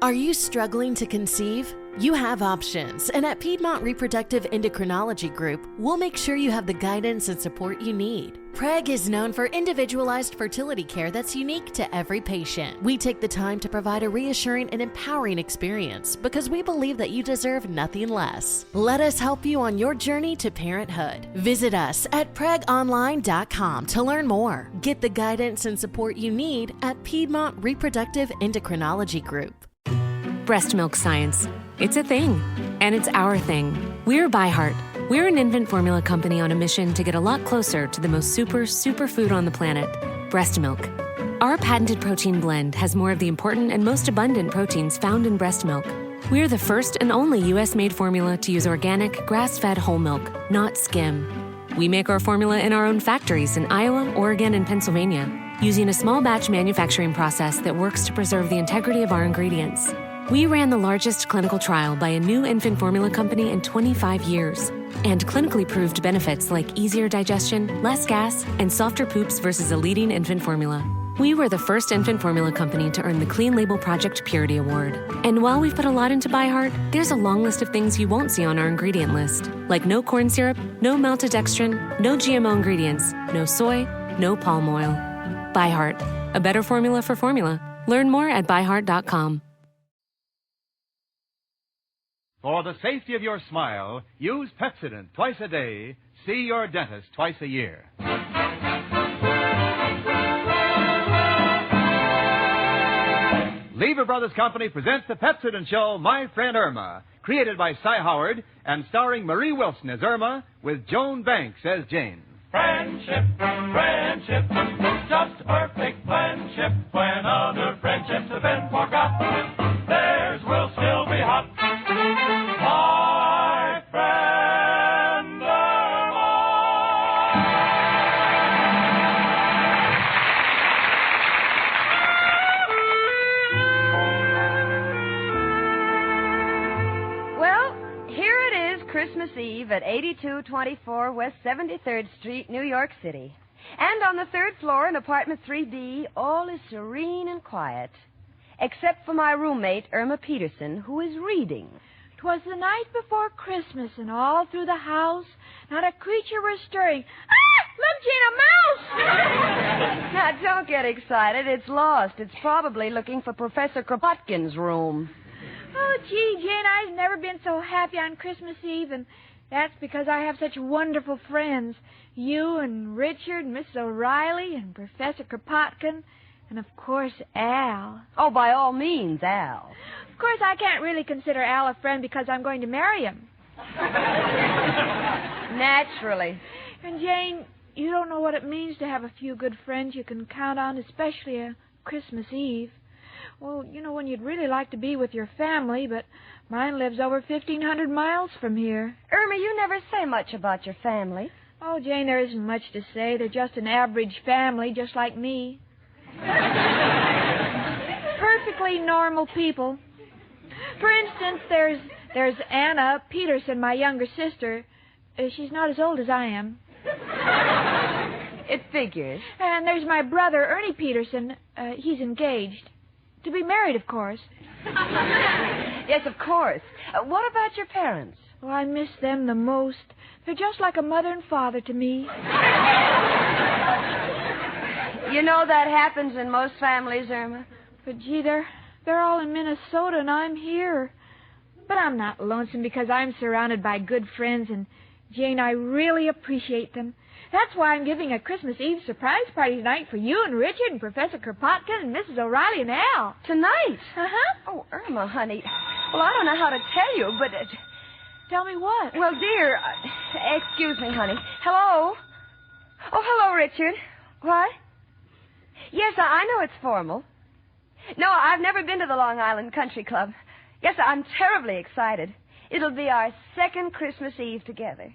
Are you struggling to conceive? You have options, and at Piedmont Reproductive Endocrinology Group, we'll make sure you have the guidance and support you need. PREG is known for individualized fertility care that's unique to every patient. We take the time to provide a reassuring and empowering experience because we believe that you deserve nothing less. Let us help you on your journey to parenthood. Visit us at pregonline.com to learn more. Get the guidance and support you need at Piedmont Reproductive Endocrinology Group. Breast milk science. It's a thing, and it's our thing. We're ByHeart. We're an infant formula company on a mission to get a lot closer to the most superfood on the planet, breast milk. Our patented protein blend has more of the important and most abundant proteins found in breast milk. We're the first and only U.S.-made formula to use organic, grass-fed whole milk, not skim. We make our formula in our own factories in Iowa, Oregon, and Pennsylvania, using a small batch manufacturing process that works to preserve the integrity of our ingredients. We ran the largest clinical trial by a new infant formula company in 25 years and clinically proved benefits like easier digestion, less gas, and softer poops versus a leading infant formula. We were the first infant formula company to earn the Clean Label Project Purity Award. And while we've put a lot into ByHeart, there's a long list of things you won't see on our ingredient list, like no corn syrup, no maltodextrin, no GMO ingredients, no soy, no palm oil. ByHeart, a better formula for formula. Learn more at byheart.com. For the safety of your smile, use Pepsodent twice a day. See your dentist twice a year. Lever Brothers Company presents the Pepsodent show, My Friend Irma, created by Cy Howard and starring Marie Wilson as Irma with Joan Banks as Jane. Friendship, friendship, just a perfect friendship. When other friendships have been forgot, theirs will still be hot. My friend Irma. Well, here it is, Christmas Eve at 8224 West 73rd Street, New York City. And on the third floor in apartment 3B, all is serene and quiet. Except for my roommate, Irma Peterson, who is reading. 'Twas the night before Christmas, and all through the house, not a creature was stirring. Ah! Look, Gene, a mouse! Now, don't get excited. It's lost. It's probably looking for Professor Kropotkin's room. Oh, gee, Jane, I've never been so happy on Christmas Eve, and that's because I have such wonderful friends. You and Richard and Mrs. O'Reilly and Professor Kropotkin, and, of course, Al. Oh, by all means, Al. Of course, I can't really consider Al a friend because I'm going to marry him. Naturally. And, Jane, you don't know what it means to have a few good friends you can count on, especially a Christmas Eve. Well, you know, when you'd really like to be with your family, but mine lives over 1,500 miles from here. Irma, you never say much about your family. Oh, Jane, there isn't much to say. They're just an average family, just like me. Perfectly normal people. For instance, there's Anna Peterson, my younger sister. She's not as old as I am. It figures. And there's my brother, Ernie Peterson. He's engaged. To be married, of course. Yes, of course. What about your parents? Oh, I miss them the most. They're just like a mother and father to me. You know that happens in most families, Irma. But, gee, they're all in Minnesota, and I'm here. But I'm not lonesome because I'm surrounded by good friends, and, Jane, I really appreciate them. That's why I'm giving a Christmas Eve surprise party tonight for you and Richard and Professor Kropotkin and Mrs. O'Reilly and Al. Tonight? Uh-huh. Oh, Irma, honey. Well, I don't know how to tell you, but... Tell me what? Well, dear, excuse me, honey. Hello? Oh, hello, Richard. What? Yes, I know it's formal. No, I've never been to the Long Island Country Club. Yes, I'm terribly excited. It'll be our second Christmas Eve together.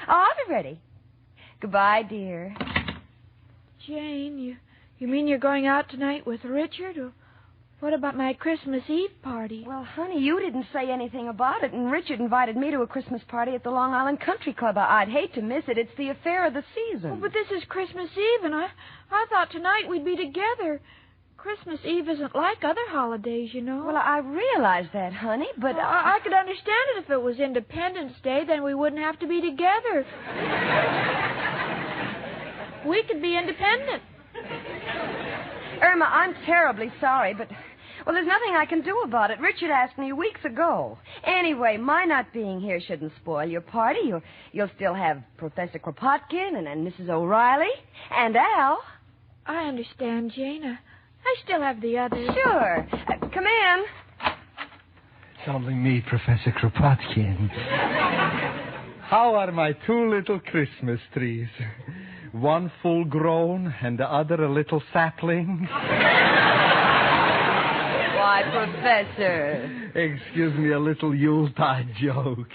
Oh, I'll be ready. Goodbye, dear. Jane, you mean you're going out tonight with Richard? Or what about my Christmas Eve party? Well, honey, you didn't say anything about it, and Richard invited me to a Christmas party at the Long Island Country Club. I'd hate to miss it. It's the affair of the season. Oh, but this is Christmas Eve, and I thought tonight we'd be together. Christmas Eve isn't like other holidays, you know. Well, I realize that, honey, but I could understand it if it was Independence Day, then we wouldn't have to be together. We could be independent. Irma, I'm terribly sorry, but... Well, there's nothing I can do about it. Richard asked me weeks ago. Anyway, my not being here shouldn't spoil your party. You'll still have Professor Kropotkin and Mrs. O'Reilly and Al. I understand, Jane. I still have the others. Sure. Come in. It's only me, Professor Kropotkin. How are my two little Christmas trees? One full grown and the other a little sapling. Why, Professor. Excuse me, a little Yuletide joke.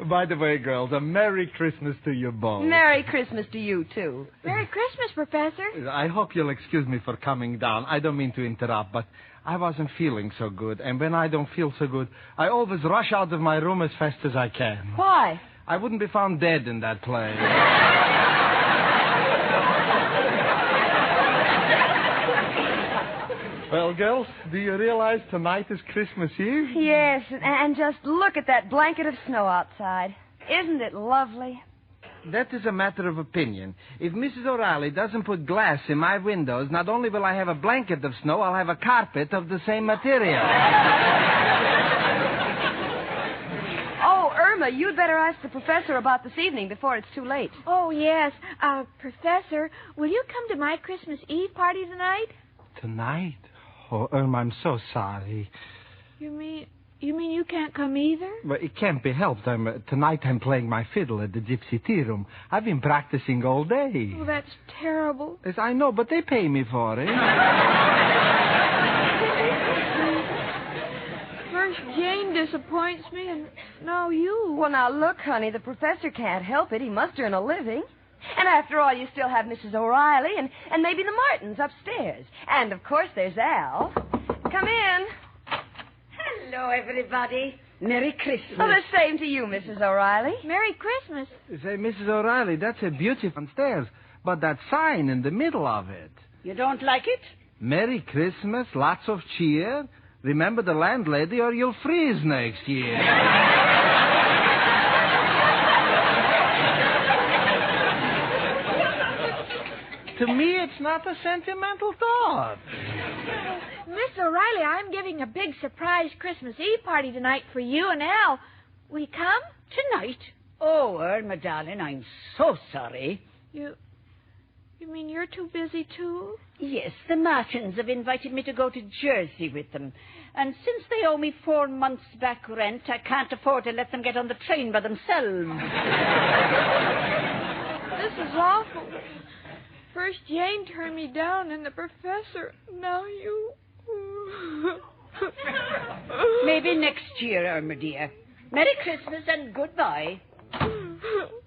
By the way, girls, a Merry Christmas to you both. Merry Christmas to you, too. Merry Christmas, Professor. I hope you'll excuse me for coming down. I don't mean to interrupt, but I wasn't feeling so good. And when I don't feel so good, I always rush out of my room as fast as I can. Why? I wouldn't be found dead in that place. Well, girls, do you realize tonight is Christmas Eve? Yes, and just look at that blanket of snow outside. Isn't it lovely? That is a matter of opinion. If Mrs. O'Reilly doesn't put glass in my windows, not only will I have a blanket of snow, I'll have a carpet of the same material. Oh, Irma, you'd better ask the professor about this evening before it's too late. Oh, yes. Professor, will you come to my Christmas Eve party tonight? Tonight? Oh, Irma, I'm so sorry. You mean you can't come either? Well, it can't be helped. Tonight I'm playing my fiddle at the Gypsy Tea Room. I've been practicing all day. Oh, that's terrible. Yes, I know, but they pay me for it. First Jane disappoints me, and now you. Well, now, look, honey, the professor can't help it. He must earn a living. And after all, you still have Mrs. O'Reilly and maybe the Martins upstairs. And, of course, there's Al. Come in. Hello, everybody. Merry Christmas. Oh, the same to you, Mrs. O'Reilly. Merry Christmas. Say, Mrs. O'Reilly, that's a beautiful stairs, but that sign in the middle of it. You don't like it? Merry Christmas, lots of cheer. Remember the landlady or you'll freeze next year. To me, it's not a sentimental thought. Miss O'Reilly, I'm giving a big surprise Christmas Eve party tonight for you and Al. Will you come? Tonight? Oh, Irma, darling, I'm so sorry. You mean you're too busy, too? Yes, the Martins have invited me to go to Jersey with them. And since they owe me 4 months back rent, I can't afford to let them get on the train by themselves. This is awful. First Jane turned me down, and the professor. Now you. Maybe next year, Irma, dear. Merry Christmas and goodbye.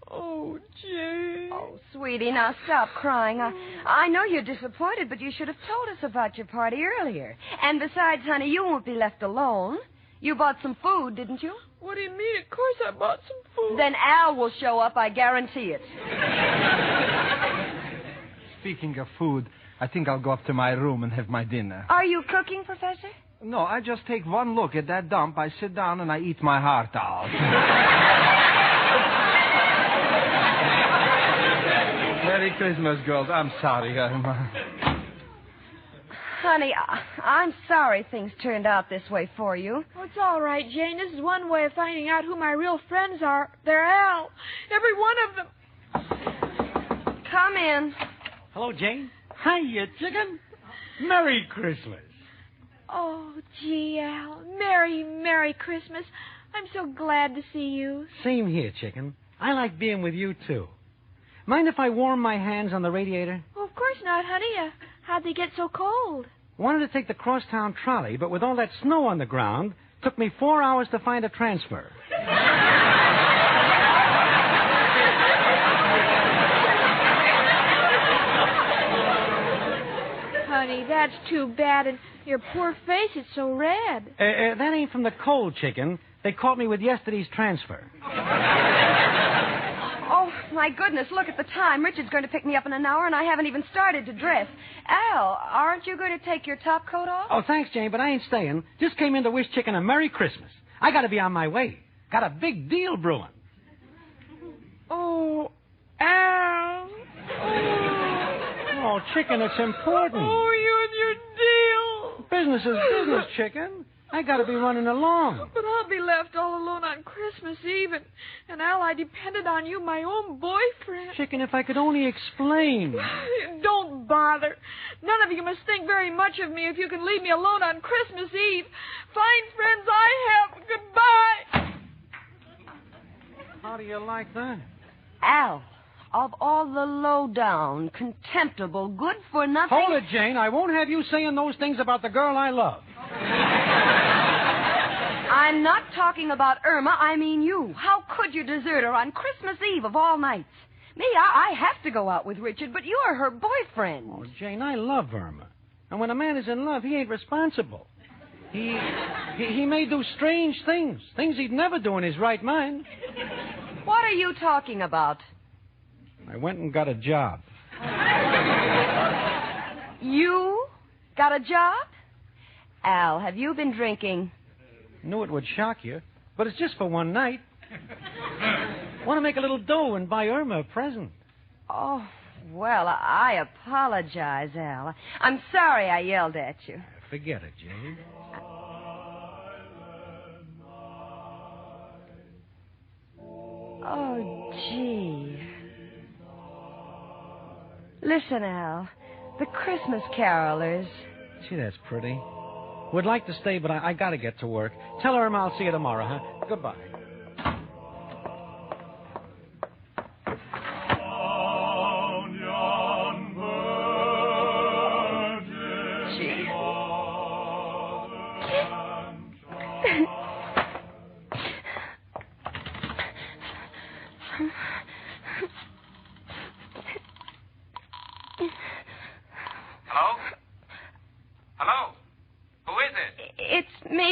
Oh, Jane. Oh, sweetie, now stop crying. I know you're disappointed, but you should have told us about your party earlier. And besides, honey, you won't be left alone. You bought some food, didn't you? What do you mean? Of course I bought some food. Then Al will show up, I guarantee it. Speaking of food, I think I'll go up to my room and have my dinner. Are you cooking, Professor? No, I just take one look at that dump, I sit down, and I eat my heart out. Merry Christmas, girls. I'm sorry, Irma. Honey, I'm sorry things turned out this way for you. Oh, it's all right, Jane. This is one way of finding out who my real friends are. They're Al. Every one of them. Come in. Hello, Jane. Hiya, chicken. Merry Christmas. Oh, gee, Al. Merry Christmas. I'm so glad to see you. Same here, chicken. I like being with you, too. Mind if I warm my hands on the radiator? Oh, of course not, honey. How'd they get so cold? Wanted to take the crosstown trolley, but with all that snow on the ground, took me 4 hours to find a transfer. Honey, that's too bad, and your poor face is so red. That ain't from the cold, chicken. They caught me with yesterday's transfer. Oh, My goodness, look at the time. Richard's going to pick me up in an hour, and I haven't even started to dress. Al, aren't you going to take your top coat off? Oh, thanks, Jane, but I ain't staying. Just came in to wish Chicken a Merry Christmas. I got to be on my way. Got a big deal brewing. Oh, Al. Oh, Chicken, it's important. Oh, you and your deal. Business is business, Chicken. I got to be running along. But I'll be left all alone on Christmas Eve, and Al, I depended on you, my own boyfriend. Chicken, if I could only explain. Don't bother. None of you must think very much of me if you can leave me alone on Christmas Eve. Fine friends I have. Goodbye. How do you like that? Al, of all the low-down, contemptible, good-for-nothing... Hold it, Jane. I won't have you saying those things about the girl I love. I'm not talking about Irma. I mean you. How could you desert her on Christmas Eve of all nights? Me, I have to go out with Richard, but you're her boyfriend. Oh, Jane, I love Irma. And when a man is in love, he ain't responsible. He may do strange things he'd never do in his right mind. What are you talking about? I went and got a job. You got a job? Al, have you been drinking? Knew it would shock you, but it's just for one night. Want to make a little dough and buy Irma a present. Oh, well, I apologize, Al. I'm sorry I yelled at you. Forget it, Jane. Oh, gee. Listen, Al. The Christmas carolers. Gee, that's pretty. Would like to stay, but I got to get to work. Tell Irma I'll see you tomorrow, huh? Goodbye.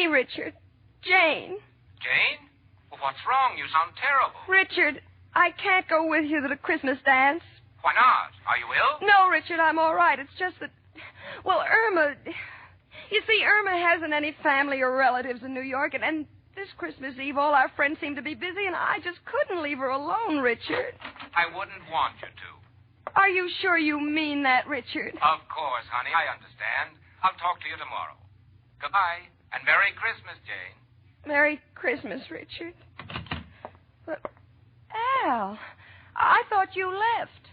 Richard. Jane. Jane? Well, what's wrong? You sound terrible. Richard, I can't go with you to the Christmas dance. Why not? Are you ill? No, Richard, I'm all right. It's just that, well, Irma... You see, Irma hasn't any family or relatives in New York, and this Christmas Eve all our friends seem to be busy, and I just couldn't leave her alone, Richard. I wouldn't want you to. Are you sure you mean that, Richard? Of course, honey. I understand. I'll talk to you tomorrow. Goodbye. And Merry Christmas, Jane. Merry Christmas, Richard. But, Al, I thought you left.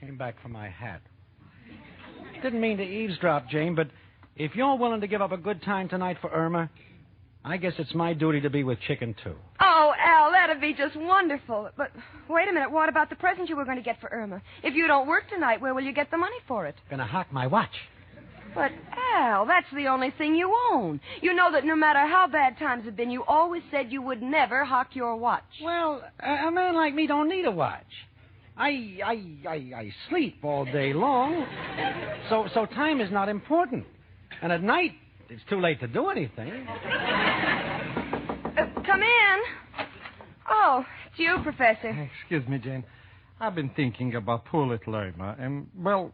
Came back for my hat. Didn't mean to eavesdrop, Jane, but if you're willing to give up a good time tonight for Irma, I guess it's my duty to be with Chicken, too. Oh, Al, that'd be just wonderful. But wait a minute. What about the present you were going to get for Irma? If you don't work tonight, where will you get the money for it? Gonna hock my watch. But, Al, that's the only thing you own. You know that no matter how bad times have been, you always said you would never hock your watch. Well, a man like me don't need a watch. I sleep all day long, so time is not important. And at night, it's too late to do anything. Come in. Oh, it's you, Professor. Excuse me, Jane. I've been thinking about poor little Irma, and, well,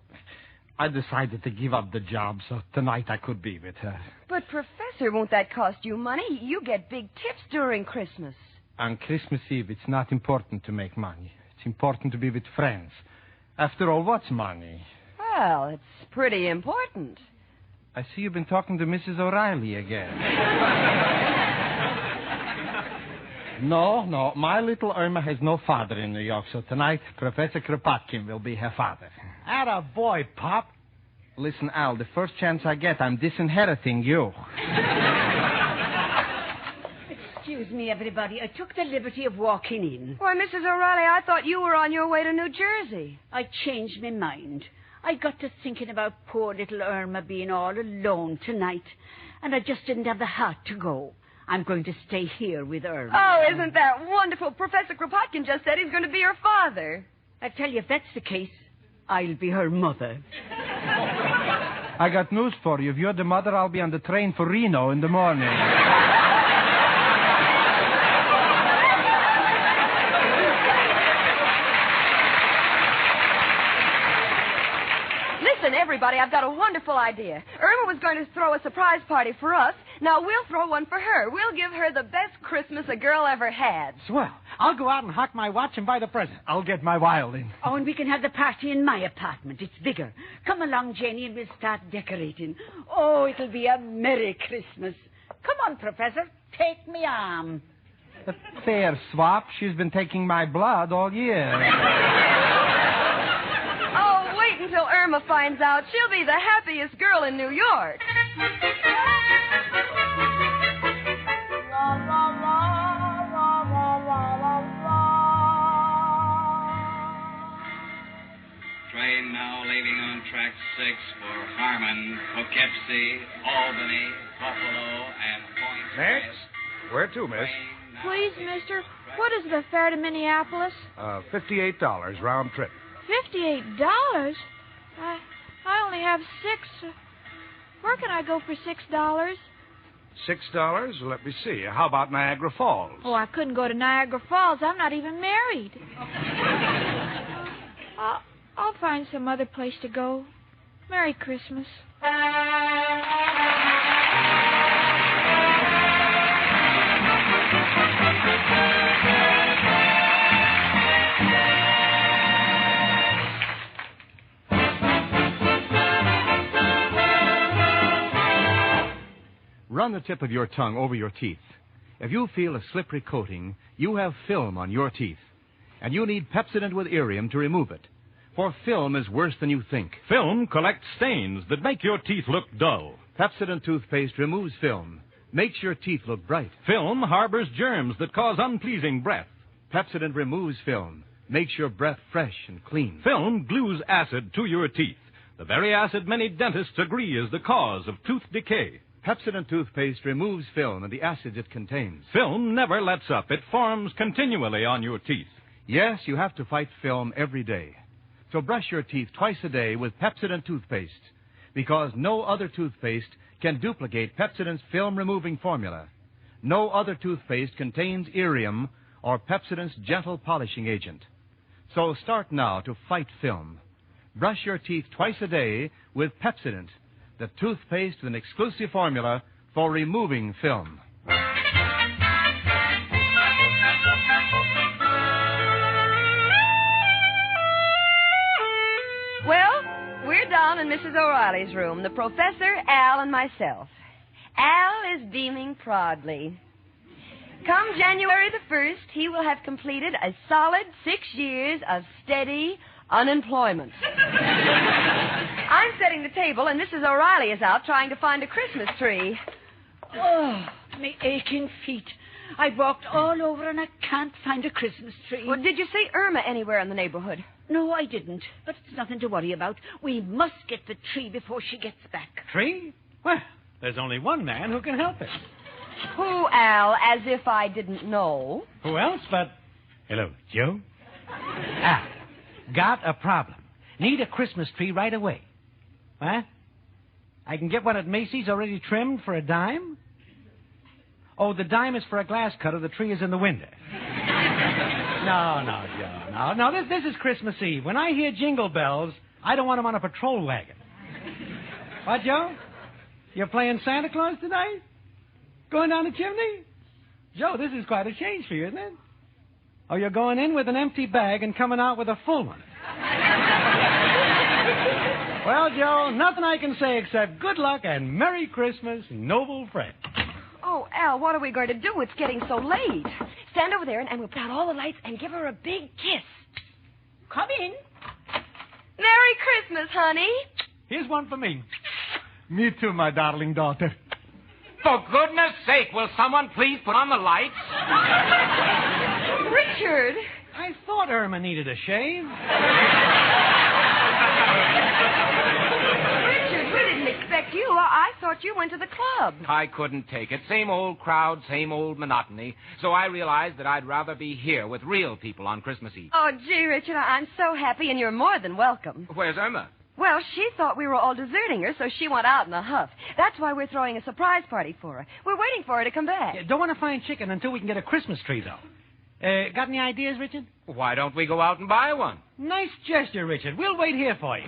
I decided to give up the job so tonight I could be with her. But, Professor, won't that cost you money? You get big tips during Christmas. On Christmas Eve, it's not important to make money. It's important to be with friends. After all, what's money? Well, it's pretty important. I see you've been talking to Mrs. O'Reilly again. No, my little Irma has no father in New York, so tonight Professor Kropotkin will be her father. Atta boy, Pop. Listen, Al, the first chance I get, I'm disinheriting you. Excuse me, everybody. I took the liberty of walking in. Why, Mrs. O'Reilly, I thought you were on your way to New Jersey. I changed my mind. I got to thinking about poor little Irma being all alone tonight, and I just didn't have the heart to go. I'm going to stay here with Irma. Oh, isn't that wonderful? Professor Kropotkin just said he's going to be her father. I tell you, if that's the case, I'll be her mother. I got news for you. If you're the mother, I'll be on the train for Reno in the morning. everybody, I've got a wonderful idea. Irma was going to throw a surprise party for us. Now we'll throw one for her. We'll give her the best Christmas a girl ever had. Swell. I'll go out and hock my watch and buy the present. I'll get my violin. Oh, and we can have the party in my apartment. It's bigger. Come along, Janie, and we'll start decorating. Oh, it'll be a Merry Christmas. Come on, Professor. Take me arm. A fair swap. She's been taking my blood all year. Oh, wait until Irma finds out. She'll be the happiest girl in New York. Train now leaving on track 6 for Harmon, Poughkeepsie, Albany, Buffalo, and Point Next. West. Where to, miss? Please, mister, what is the fare to Minneapolis? $58 round trip. $58? I only have $6. Where can I go for $6? $6? Let me see. How about Niagara Falls? Oh, I couldn't go to Niagara Falls. I'm not even married. I'll find some other place to go. Merry Christmas. Run the tip of your tongue over your teeth. If you feel a slippery coating, you have film on your teeth. And you need Pepsodent with Irium to remove it. For film is worse than you think. Film collects stains that make your teeth look dull. Pepsodent toothpaste removes film, makes your teeth look bright. Film harbors germs that cause unpleasing breath. Pepsodent removes film, makes your breath fresh and clean. Film glues acid to your teeth, the very acid many dentists agree is the cause of tooth decay. Pepsodent toothpaste removes film and the acids it contains. Film never lets up. It forms continually on your teeth. Yes, you have to fight film every day. So brush your teeth twice a day with Pepsodent toothpaste, because no other toothpaste can duplicate Pepsodent's film-removing formula. No other toothpaste contains Irium or Pepsodent's gentle polishing agent. So start now to fight film. Brush your teeth twice a day with Pepsodent, the toothpaste with an exclusive formula for removing film. Well, we're down in Mrs. O'Reilly's room, the professor, Al, and myself. Al is beaming proudly. Come January the 1st, he will have completed a solid 6 years of steady unemployment. I'm setting the table, and Mrs. O'Reilly is out trying to find a Christmas tree. Oh, me aching feet. I walked all over and I can't find a Christmas tree. Well, did you see Irma anywhere in the neighborhood? No, I didn't. But it's nothing to worry about. We must get the tree before she gets back. Tree? Well, there's only one man who can help us. Who, Al? As if I didn't know. Who else but... Hello, Joe? Al, got a problem. Need a Christmas tree right away. Huh? I can get one at Macy's already trimmed for $10? Oh, the dime is for a glass cutter. The tree is in the window. No, Joe. No, this is Christmas Eve. When I hear jingle bells, I don't want them on a patrol wagon. What, Joe? You're playing Santa Claus tonight? Going down the chimney? Joe, this is quite a change for you, isn't it? Oh, you're going in with an empty bag and coming out with a full one. Well, Joe, nothing I can say except good luck and Merry Christmas, noble friend. Oh, Al, what are we going to do? It's getting so late. Stand over there and we'll put out all the lights and give her a big kiss. Come in. Merry Christmas, honey. Here's one for me. Me too, my darling daughter. For goodness sake, will someone please put on the lights? Richard. I thought Irma needed a shave. Richard, we didn't expect you. I thought you went to the club. I couldn't take it. Same old crowd, same old monotony. So I realized that I'd rather be here with real people on Christmas Eve. Oh, gee, Richard, I'm so happy, and you're more than welcome. Where's Irma? Well, she thought we were all deserting her, so she went out in a huff. That's why we're throwing a surprise party for her. We're waiting for her to come back. Don't want to find chicken until we can get a Christmas tree, though. Got any ideas, Richard? Why don't we go out and buy one? Nice gesture, Richard. We'll wait here for you.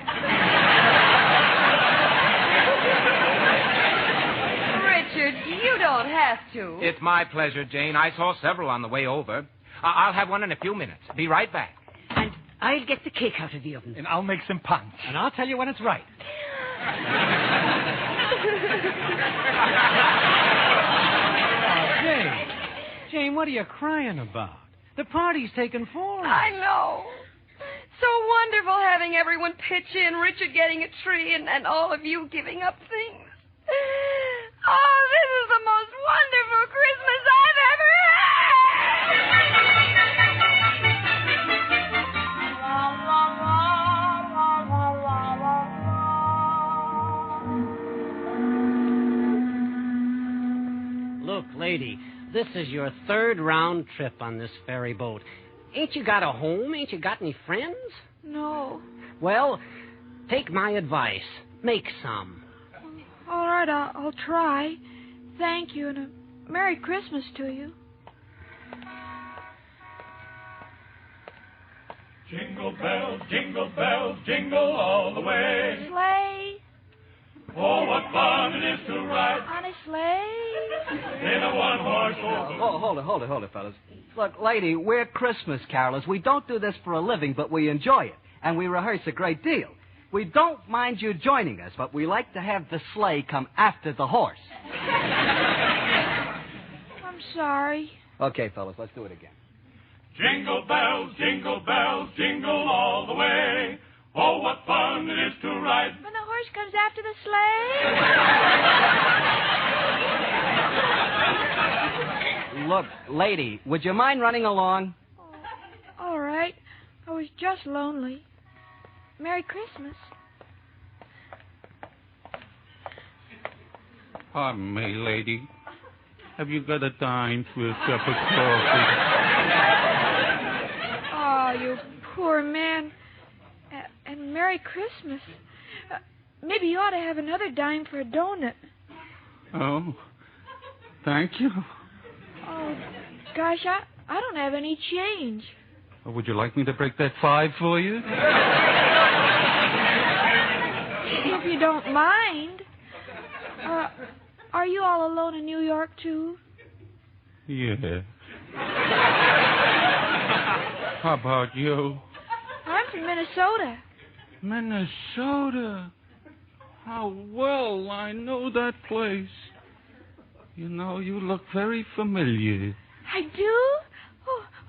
have to. It's my pleasure, Jane. I saw several on the way over. I'll have one in a few minutes. Be right back. And I'll get the cake out of the oven. And I'll make some punch. And I'll tell you when it's right. Jane, what are you crying about? The party's taken form. I know. So wonderful having everyone pitch in, Richard getting a tree, and all of you giving up things. Oh, this is the most wonderful Christmas I've ever had. Look, lady, this is your third round trip on this ferry boat. Ain't you got a home? Ain't you got any friends? No. Well, take my advice. Make some. All right, I'll try. Thank you, and a Merry Christmas to you. Jingle bells, jingle all the way. Sleigh. Oh, what fun it is to ride On a sleigh. in a one-horse open. Hold it, fellas. Look, lady, we're Christmas carolers. We don't do this for a living, but we enjoy it. And we rehearse a great deal. We don't mind you joining us, but we like to have the sleigh come after the horse. I'm sorry. Okay, fellas, let's do it again. Jingle bells, jingle all the way. Oh, what fun it is to ride. When the horse comes after the sleigh. Look, lady, would you mind running along? Oh, all right. I was just lonely. Merry Christmas. Pardon me, lady. Have you got a dime for a cup of coffee? Oh, you poor man. And Merry Christmas. Maybe you ought to have another dime for a donut. Oh, thank you. Oh, gosh, I don't have any change. Well, would you like me to break that 5 for you? If you don't mind. Are you all alone in New York, too? Yeah. How about you? I'm from Minnesota. Minnesota? How well I know that place. You know, you look very familiar. I do?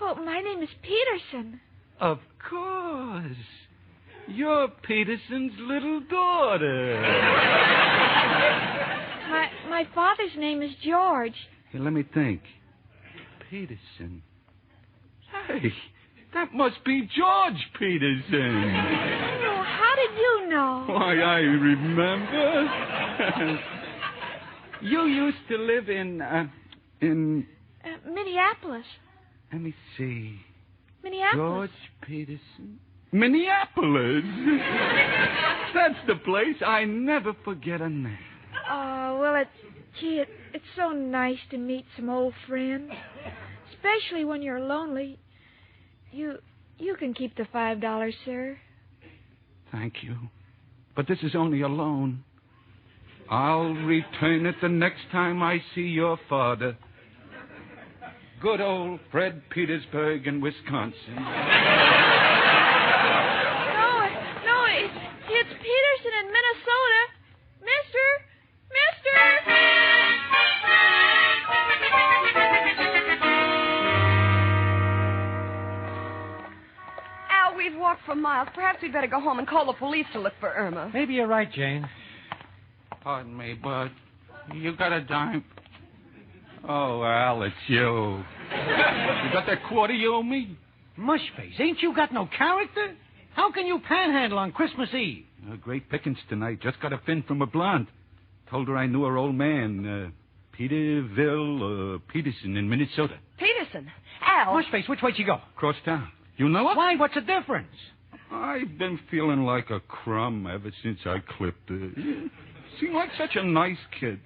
Oh, my name is Peterson. Of course. You're Peterson's little daughter. My father's name is George. Hey, let me think. Peterson. Hey, that must be George Peterson. Oh, how did you know? Why, I remember. You used to live in Minneapolis. Let me see. Minneapolis. George Peterson. Minneapolis. That's the place. I never forget a name. Oh, well, it's so nice to meet some old friends. Especially when you're lonely. You can keep the $5, sir. Thank you. But this is only a loan. I'll return it the next time I see your father. Good old Fred Petersburg in Wisconsin. No, it's Peterson in Minnesota. Mister! Al, we've walked for miles. Perhaps we'd better go home and call the police to look for Irma. Maybe you're right, Jane. Pardon me, Bud. You got a dime? Oh, Al, it's you. You got that quarter you owe me? Mushface, ain't you got no character? How can you panhandle on Christmas Eve? Great pickings tonight. Just got a fin from a blonde. Told her I knew her old man, Peterson in Minnesota. Peterson? Al. Mushface, which way'd you go? Across town. You know it? Why, what's the difference? I've been feeling like a crumb ever since I clipped her. Seemed like such a nice kid.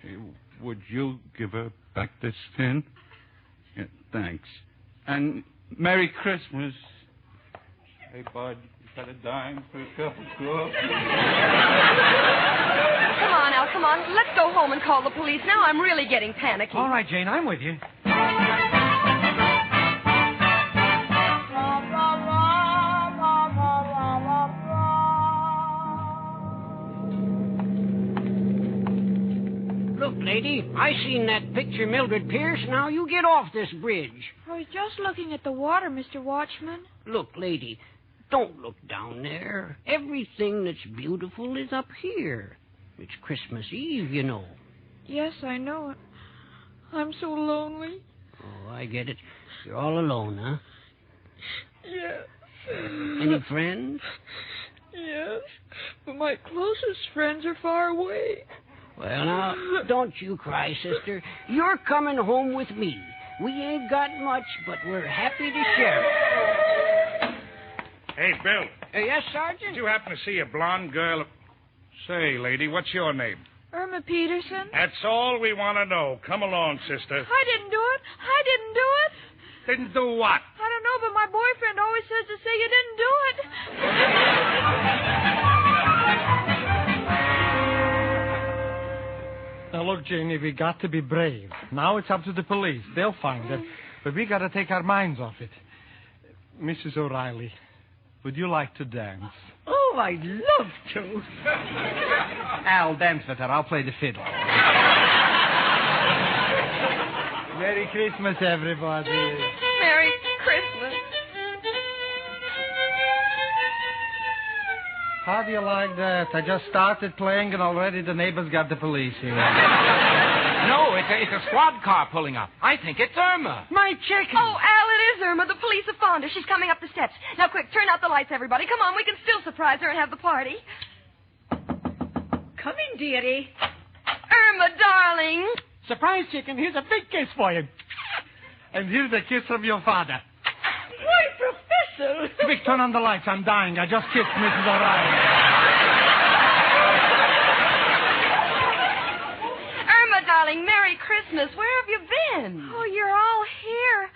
Hey, would you give her back this fin? Yeah, thanks. And Merry Christmas. Hey, Bud, Got a dime for a cup of coffee. Come on, Al, come on. Let's go home and call the police. Now I'm really getting panicky. All right, Jane, I'm with you. Look, lady, I seen that picture Mildred Pierce. Now you get off this bridge. I was just looking at the water, Mr. Watchman. Look, lady, don't look down there. Everything that's beautiful is up here. It's Christmas Eve, you know. Yes, I know it. I'm so lonely. Oh, I get it. You're all alone, huh? Yes. Any friends? Yes, but my closest friends are far away. Well, now, don't you cry, sister. You're coming home with me. We ain't got much, but we're happy to share it. Hey, Bill. Yes, Sergeant? Did you happen to see a blonde girl? Say, lady, what's your name? Irma Peterson. That's all we want to know. Come along, sister. I didn't do it. I didn't do it. Didn't do what? I don't know, but my boyfriend always says to say you didn't do it. Now, look, Janie, we got to be brave. Now it's up to the police. They'll find it. But we got to take our minds off it. Mrs. O'Reilly, would you like to dance? Oh, I'd love to. Al, dance with her. I'll play the fiddle. Merry Christmas, everybody. Merry Christmas. How do you like that? I just started playing and already the neighbors got the police here. No, it's a squad car pulling up. I think it's Irma. My chicken. Oh, Al, it is Irma. The police have found her. She's coming up the steps. Now, quick, turn out the lights, everybody. Come on, we can still surprise her and have the party. Come in, dearie. Irma, darling. Surprise, chicken. Here's a big kiss for you. And here's a kiss from your father. Why, Professor? Quick, turn on the lights. I'm dying. I just kissed Mrs. O'Reilly. Irma, darling, Merry Christmas. Where have you been? Oh, you're all here.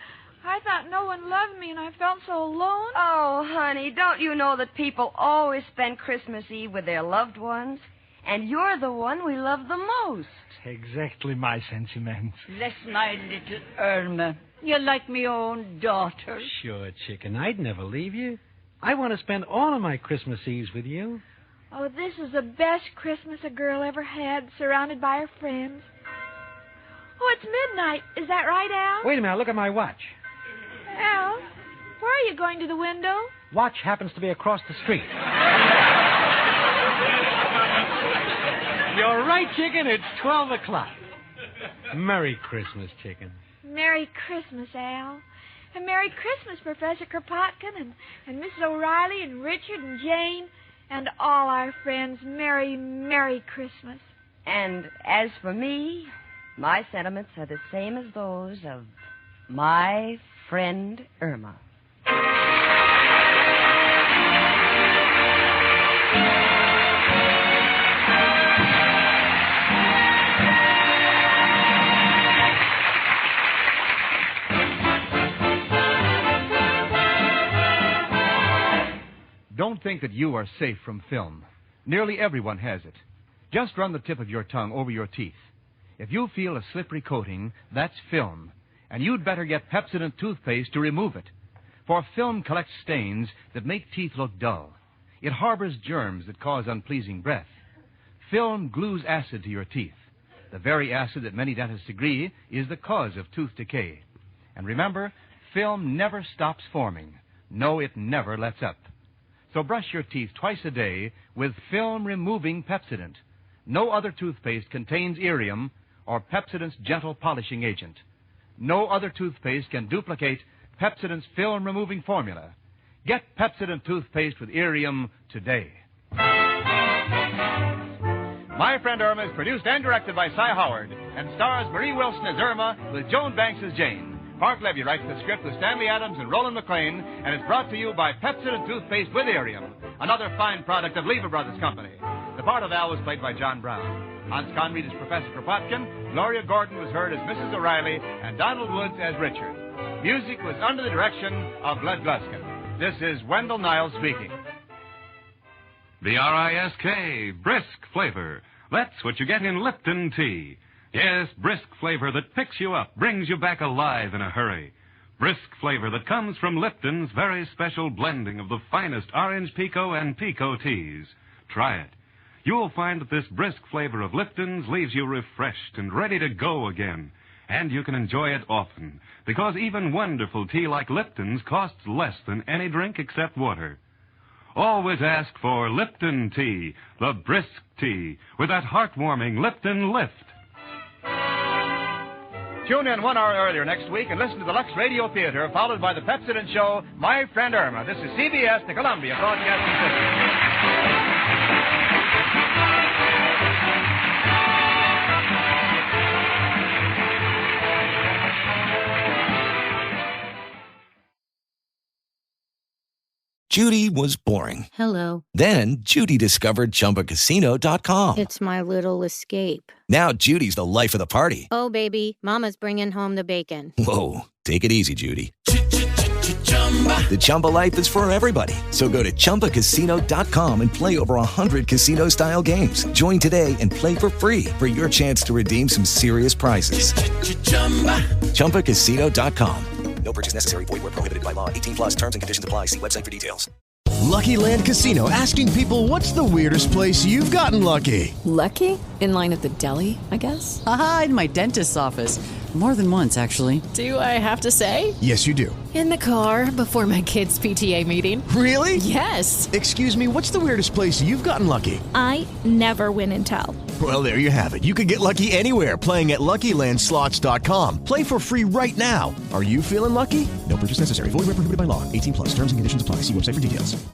I thought no one loved me, and I felt so alone. Oh, honey, don't you know that people always spend Christmas Eve with their loved ones? And you're the one we love the most. Exactly my sentiments. Bless my little Irma. You're like me own daughter. Sure, chicken. I'd never leave you. I want to spend all of my Christmas Eves with you. Oh, this is the best Christmas a girl ever had, surrounded by her friends. Oh, it's midnight. Is that right, Al? Wait a minute. Look at my watch. Al, where are you going to the window? Watch happens to be across the street. You're right, chicken. It's 12 o'clock. Merry Christmas, chicken. Merry Christmas, Al. And Merry Christmas, Professor Kropotkin and Mrs. O'Reilly and Richard and Jane and all our friends. Merry, Merry Christmas. And as for me, my sentiments are the same as those of my friend Irma. Don't think that you are safe from film. Nearly everyone has it. Just run the tip of your tongue over your teeth. If you feel a slippery coating, that's film. And you'd better get Pepsodent toothpaste to remove it. For film collects stains that make teeth look dull. It harbors germs that cause unpleasing breath. Film glues acid to your teeth. The very acid that many dentists agree is the cause of tooth decay. And remember, film never stops forming. No, it never lets up. So brush your teeth twice a day with film-removing Pepsodent. No other toothpaste contains irium or Pepsodent's gentle polishing agent. No other toothpaste can duplicate Pepsodent's film-removing formula. Get Pepsodent toothpaste with irium today. My Friend Irma is produced and directed by Cy Howard and stars Marie Wilson as Irma with Joan Banks as Jane. Mark Levy writes the script with Stanley Adams and Roland McLean, and is brought to you by Pepsodent toothpaste with irium, another fine product of Lever Brothers Company. The part of Al was played by John Brown. Hans Conried as Professor Kropotkin, Gloria Gordon was heard as Mrs. O'Reilly, and Donald Woods as Richard. Music was under the direction of Glenn Gluskin. This is Wendell Niles speaking. B-R-I-S-K, brisk flavor. That's what you get in Lipton tea. Yes, brisk flavor that picks you up, brings you back alive in a hurry. Brisk flavor that comes from Lipton's very special blending of the finest orange pekoe and pekoe teas. Try it. You'll find that this brisk flavor of Lipton's leaves you refreshed and ready to go again. And you can enjoy it often, because even wonderful tea like Lipton's costs less than any drink except water. Always ask for Lipton tea, the brisk tea, with that heartwarming Lipton lift. Tune in 1 hour earlier next week and listen to the Lux Radio Theater, followed by the Pepsodent show, My Friend Irma. This is CBS, the Columbia Broadcasting System. Judy was boring. Hello. Then Judy discovered ChumbaCasino.com. It's my little escape. Now Judy's the life of the party. Oh, baby, mama's bringing home the bacon. Whoa, take it easy, Judy. The Chumba life is for everybody. So go to ChumbaCasino.com and play over 100 casino-style games. Join today and play for free for your chance to redeem some serious prizes. ChumbaCasino.com. No purchase necessary. Void where prohibited by law. 18 plus terms and conditions apply. See website for details. Lucky Land Casino, asking people, what's the weirdest place you've gotten lucky? Lucky? In line at the deli, I guess? Aha, in my dentist's office. More than once, actually. Do I have to say? Yes, you do. In the car before my kids' PTA meeting. Really? Yes. Excuse me, what's the weirdest place you've gotten lucky? I never win and tell. Well, there you have it. You can get lucky anywhere, playing at LuckyLandSlots.com. Play for free right now. Are you feeling lucky? No purchase necessary. Void where prohibited by law. 18 plus. Terms and conditions apply. See website for details.